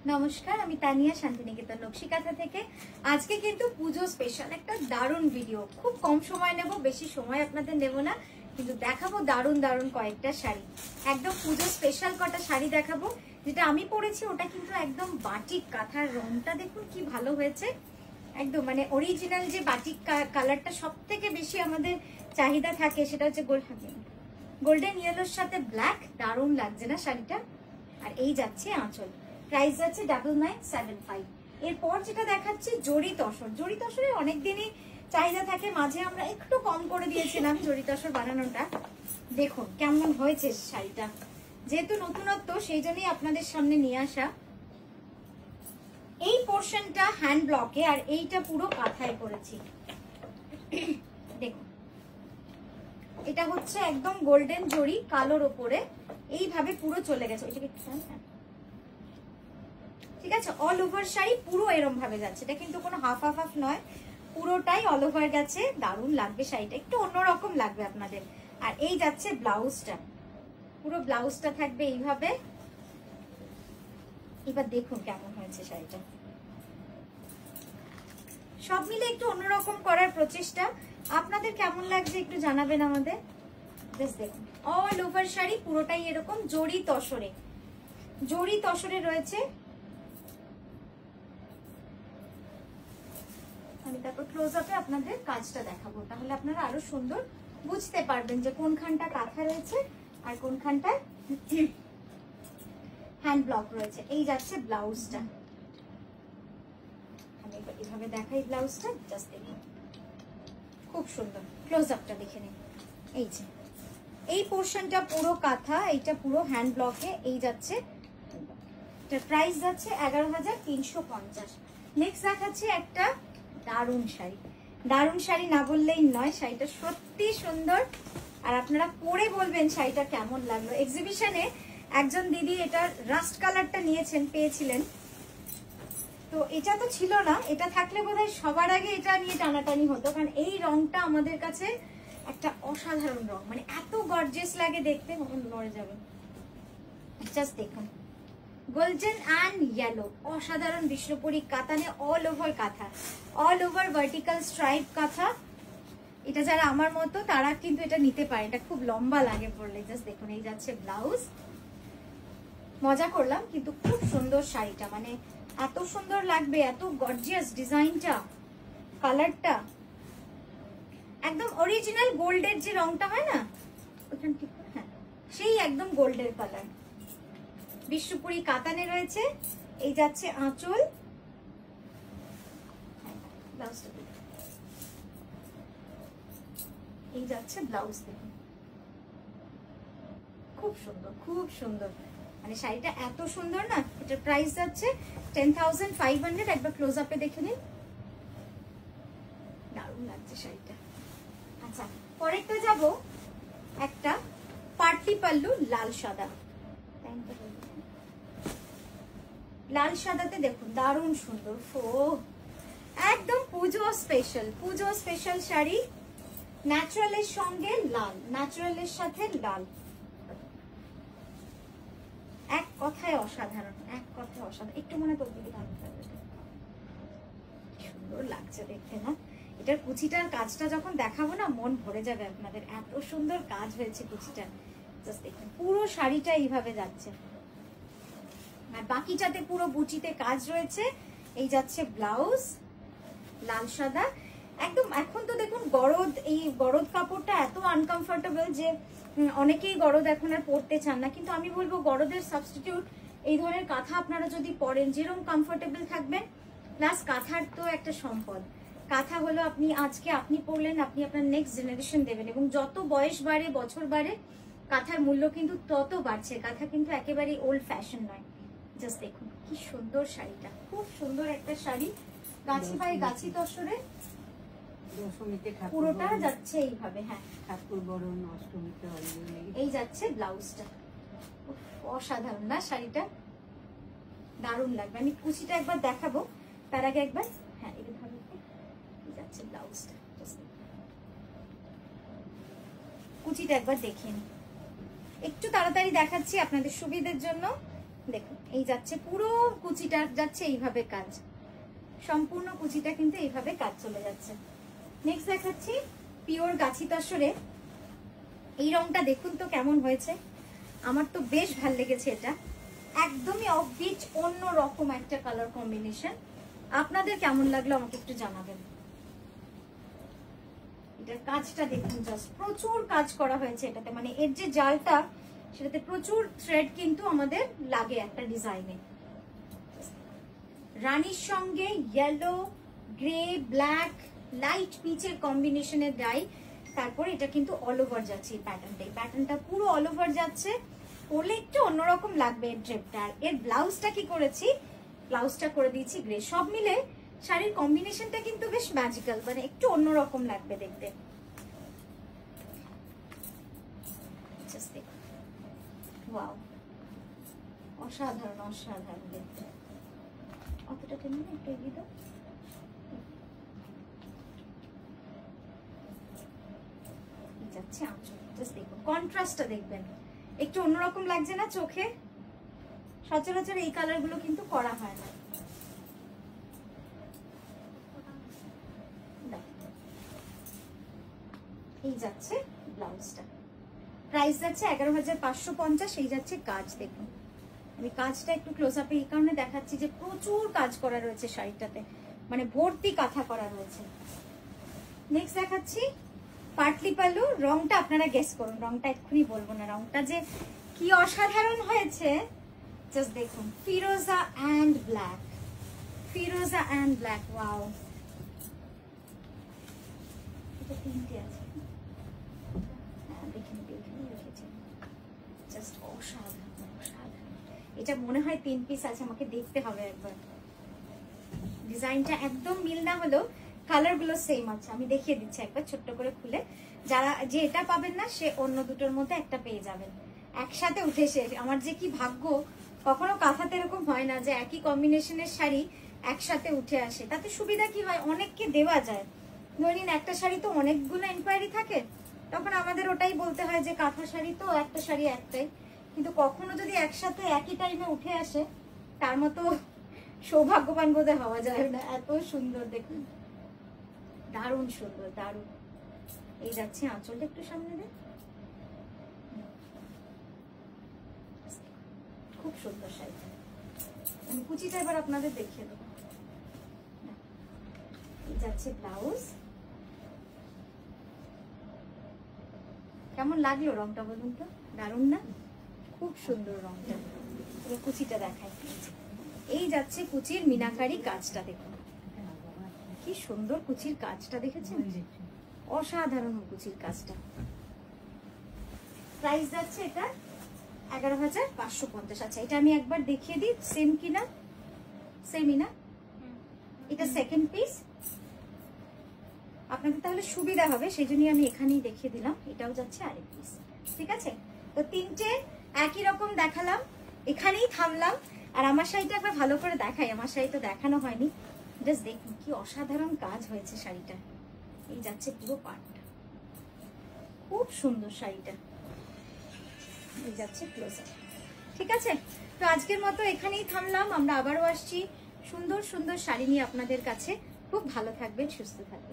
নমস্কার, আমি তানিয়া শান্তিনিকেতন নকশিকাঁথা থেকে। আজকে কিন্তু পুজো স্পেশাল একটা দারুণ ভিডিও। খুব কম সময় নেব, বেশি সময় আপনাদের নেব না, কিন্তু দেখাবো দারুণ দারুণ কয়েকটা শাড়ি। একদম পুজো স্পেশাল কটা শাড়ি দেখাবো। যেটা আমি পরেছি ওটা কিন্তু একদম বাটিক কাঁথার, রংটা দেখুন কি ভালো হয়েছে। একদম মানে অরিজিনাল যে বাটিক কালারটা সব থেকে বেশি আমাদের চাহিদা থাকে সেটা হচ্ছে গোল্ডেন ইয়েলোর সাথে ব্ল্যাক। দারুণ লাগছে না শাড়িটা? আর এই যাচ্ছে আঁচল, প্রাইস যাচ্ছে 9975। এরপর যেটা দেখাচ্ছি জড়ি তসর। জড়ি তসরের অনেকদিনই চাহিদা থাকে, মাঝে আমরা একটু কম করে দিয়েছিলাম জড়ি তসর বানানোটা। দেখুন কেমন হয়েছে শাড়িটা, যেহেতু নতুনত্ব সেই জন্যই আপনাদের সামনে নিয়ে আসা। এই পোর্শনটা হ্যান্ড ব্লকে আর এইটা পুরো কাঁথায় করেছি। দেখুন এটা হচ্ছে একদম গোল্ডেন জড়ি কালোর ওপরে এইভাবে পুরো চলে গেছে। ওইটাকে ঠিক আছে, অল ওভার শাড়ি পুরো এরম ভাবে যাচ্ছে। এটা কিন্তু কোনো হাফ হাফ হাফ নয়, পুরোটাই অল ওভার গেছে। দারুণ লাগবে শাড়িটা, একটু অন্যরকম লাগবে আপনাদের। আর এই যাচ্ছে ব্লাউজটা, পুরো ব্লাউজটা থাকবে এইভাবে। এবার দেখুন কেমন হয়েছে শাড়িটা। সব মিলে একটু অন্যরকম করার প্রচেষ্টা। আপনাদের কেমন লাগছে একটু জানাবেন আমাদের। বেশ দেখুন অল ওভার শাড়ি পুরোটাই এরকম জড়ি তসরে, জড়ি তসরে রয়েছে। আমি তারপর ক্লোজ আপে আপনাদের কাজটা দেখাবো, তাহলে আপনারা আরো সুন্দর বুঝতে পারবেন যে কোনখানটা কাঁথা রয়েছে আর কোনখানটায় হ্যান্ড ব্লক রয়েছে। এই যাচ্ছে ব্লাউজটা, আমি এভাবে দেখাই ব্লাউজটা, জাস্ট দেখুন খুব সুন্দর। ক্লোজ আপটা দেখে নিন। এই যে এই পোর্শনটা পুরো কাঁথা, এইটা পুরো হ্যান্ড ব্লকে। এই যাচ্ছে, এটার প্রাইস যাচ্ছে 11350। নেক্সট দেখাচ্ছি একটা দারুণ শাড়ি। দারুণ শাড়ি না বললেই নয়, শাড়িটা সত্যি সুন্দর। আর আপনারা পরে বলবেন শাড়িটা কেমন লাগলো। এক্সিবিশনে একজন দিদি এটা রাস্ট কালারটা নিয়েছেন, পেয়েছিলেন। তো এটা তো ছিল না, এটা থাকলে বোধহয় সবার আগে এটা নিয়ে টানাটানি হতো, কারণ এই রংটা আমাদের কাছে একটা অসাধারণ রং, মানে এত গর্জিয়াস লাগে দেখতে, নড়ে যাবে। জাস্ট দেখুন গোল্ডেন অ্যান্ড ইয়েলো, অসাধারণ বিষ্ণুপুরি কাতানে অল ওভার কাঁথা, অল ওভার ভার্টিক্যাল স্ট্রাইপ কাঁথা। এটা যারা আমার মতো তারা কিন্তু এটা নিতে পারে, এটা খুব লম্বা লাগে পরলে। জাস্ট দেখুন এই যাচ্ছে ব্লাউজ। মজা করলাম, কিন্তু খুব সুন্দর শাড়িটা, মানে এত সুন্দর লাগবে, এত গর্জিয়াস ডিজাইনটা, কালারটা একদম অরিজিনাল গোল্ডের যে রংটা হয় না ওখান থেকে, হ্যাঁ সেই একদম গোল্ডের কালার। বিষ্ণুপুরি কাতানে রয়েছে। এই যাচ্ছে আঁচল, এই যাচ্ছে ব্লাউজ। দেখুন খুব সুন্দর, খুব সুন্দর, মানে শাড়িটা এত সুন্দর না। এটার প্রাইস যাচ্ছে 10500। একবার ক্লোজ আপে দেখে নিন, দারুণ লাগছে শাড়িটা। আচ্ছা পরেরটা যাব একটা পার্টি পাল্লু লাল সাদা। লাল সাদাতে দেখুন দারুণ সুন্দর, একদম পুজো স্পেশাল, পুজো স্পেশাল শাড়ি। ন্যাচারালের সঙ্গে লাল, ন্যাচারালের সাথে লাল, এক কথায় অসাধারণ, এক কথায় অসাধারণ। একটু মনে তো সুন্দর লাগছে দেখতে না? এটার কুচিটার কাজটা যখন দেখাবো না মন ভরে যাবে আপনাদের, এত সুন্দর কাজ হয়েছে কুচিটা। জাস্ট দেখুন পুরো শাড়িটা এইভাবে যাচ্ছে, আর বাকিটাতে পুরো বুটিতে কাজ রয়েছে। এই যাচ্ছে ব্লাউজ লাল সাদা একদম। এখন তো দেখুন গরদ, এই গরদ কাপড়টা এত আনকমফোর্টেবল যে অনেকেই গরদ এখন আর পরতে চান না, কিন্তু আমি বলবো গরদের সাবস্টিটিউট এই ধরনের কাঁথা আপনারা যদি পরেন, যেরকম কমফোর্টেবল থাকবেন। প্লাস কাঁথার তো একটা সম্পদ, কাঁথা হলো আপনি আজকে আপনি পরলেন, আপনি আপনার নেক্সট জেনারেশন দেবেন, এবং যত বয়স বাড়ে বছর বাড়ে কাঁথার মূল্য কিন্তু তত বাড়ছে। কাঁথা কিন্তু একেবারেই ওল্ড ফ্যাশন নয়। জাস্ট দেখুন কি সুন্দর শাড়িটা, খুব সুন্দর একটা শাড়ি। গাছি বাই গাছি তসরে পুরোটা যাচ্ছে এইভাবে, হ্যাঁ ঠাকুর বরণ অষ্টমীতে। এই যাচ্ছে ব্লাউজটা, অসাধারণ না শাড়িটা? দারুণ লাগবে। আমি কুচিটা একবার দেখাবো, তার আগে একবার হ্যাঁ এইভাবে যাচ্ছে ব্লাউজটা। কুচিটা একবার দেখে নিন, একটু তাড়াতাড়ি দেখাচ্ছি আপনাদের সুবিধার জন্য। দেখুন এই যাচ্ছে পুরো কুচিটা যাচ্ছে এইভাবে কাজ, সম্পূর্ণ কুচিটা কিন্তু এইভাবে কাজ চলে যাচ্ছে। নেক্সট দেখাচ্ছি পিওর গাছি তসরে। এই রংটা দেখুন তো কেমন হয়েছে, আমার তো বেশ ভাল লেগেছে। এটা একদমই অফবিট অন্য রকম একটা কালার কম্বিনেশন। আপনাদের কেমন লাগলো আমাকে একটু জানাবেন। এটার কাজটা দেখুন, জাস্ট প্রচুর কাজ করা হয়েছে এটাতে, মানে এর যে জালটা সেটাতে প্রচুর থ্রেড কিন্তু আমাদের লাগে একটা ডিজাইনে। রানীর সঙ্গে ইয়েলো, গ্রে, ব্ল্যাক, লাইট পিচের কম্বিনেশনের ডাই। তারপর এটা কিন্তু অল ওভার যাচ্ছে এই প্যাটার্নটা, এই প্যাটার্নটা পুরো অল ওভার যাচ্ছে। পরলে একটু অন্যরকম লাগবে এর ড্রেপটা। আর এর ব্লাউজটা কি করেছি, ব্লাউজটা করে দিয়েছি গ্রে। সব মিলে শাড়ির কম্বিনেশনটা কিন্তু বেশ ম্যাজিক্যাল, মানে একটু অন্যরকম লাগবে দেখতে। ওয়াও, অসাধারণ অসাধারণ দেখতে। অতটা টেনে না, একটু এগিয়ে দাও। যাচ্ছে আঁচল, জাস্ট দেখুন কন্ট্রাস্টটা দেখবেন, একটু অন্যরকম লাগছে না চোখে? সচরাচর এই কালার গুলো কিন্তু করা হয় না। এই যাচ্ছে ব্লাউজটা, প্রাইস যাচ্ছে 11,550। এই যাচ্ছে কাজ, দেখুন আমি কাজটা একটু ক্লোজ আপে এই কারণে দেখাচ্ছি যে প্রচুর কাজ করা রয়েছে শাড়িটাতে, মানে ভর্তি কাঁথা করা রয়েছে। নেক্সট দেখাচ্ছি পাটলি পাল্লু। রংটা আপনারা গেস করুন, রংটা এক্ষুনি বলবো না, রংটা যে কি অসাধারণ হয়েছে জাস্ট দেখুন। ফিরোজা অ্যান্ড ব্ল্যাক, ফিরোজা অ্যান্ড ব্ল্যাক। ওয়াও, এটা তিনটে আছে, জাস্ট অসাধারণ অসাধারণ। এটা মনে হয় 3 পিস আছে, আমাকে দেখতে হবে একবার। ডিজাইনটা একদম মিল না হলেও কালার গুলো সেম আছে, আমি দেখিয়ে দিচ্ছি একবার ছোট্ট করে খুলে। যারা যে এটা পাবেন না সে অন্য দুটোর মধ্যে একটা পেয়ে যাবেন। একসাথে উঠে এসে আমার যে কি ভাগ্য, কখনো কাঁথাতে এরকম হয় না যে একই কম্বিনেশনের শাড়ি একসাথে উঠে আসে। তাতে সুবিধা কি হয়, অনেককে দেওয়া যায়। ধরুন একটা শাড়ি তো অনেকগুলো এনকোয়ারি থাকে, তখন আমাদের ওটাই বলতে হয় যে কাঁথা শাড়ি তো একটা শাড়ি একটাই। কিন্তু কখনো যদি একসাথে একই টাইমে উঠে আসে, তার মতো সৌভাগ্যবান বোধহয় হওয়া যায় না। এত সুন্দর দেখুন, দারুণ সুন্দর, দারুণ। এই যাচ্ছে আঁচলটা একটু সামনে দেন, খুব সুন্দর শাড়িটা। আমি কুচিটা এবার আপনাদের দেখিয়ে দেবো। এই যাচ্ছে ব্লাউজ। কেমন লাগলো রংটা বলুন তো? দারুণ না? খুব সুন্দর রংটা। এবার কুচিটা দেখাই। এই যাচ্ছে কুচির মিনাকারি কাজটা, দেখুন কি সুন্দর কুচির কাজটা, দেখেছেন? অসাধারণ কুচির কাজটা। প্রাইস যাচ্ছে এটা 11,550। আচ্ছা, এটা আমি একবার দেখিয়ে দিই সেম কিনা। সেমই না? এটা সেকেন্ড পিস, আপনাদের তাহলে সুবিধা হবে সেই জন্যই আমি এখানেই দেখিয়ে দিলাম। এটাও যাচ্ছে আরেক পিস, ঠিক আছে? তো তিনটে একই রকম দেখালাম, এখানেই থামলাম। আর আমার শাড়িটা একবার ভালো করে দেখাই, আমার শাড়ি তো দেখানো হয়নি। জাস্ট দেখুন কি অসাধারণ কাজ হয়েছে শাড়িটা। এই যাচ্ছে পুরো পাটটা, খুব সুন্দর শাড়িটা। এই যাচ্ছে ক্লোজার, ঠিক আছে? তো আজকের মতো এখানেই থামলাম, আমরা আবারও আসছি সুন্দর সুন্দর শাড়ি নিয়ে আপনাদের কাছে। খুব ভালো থাকবেন, সুস্থ থাকবেন।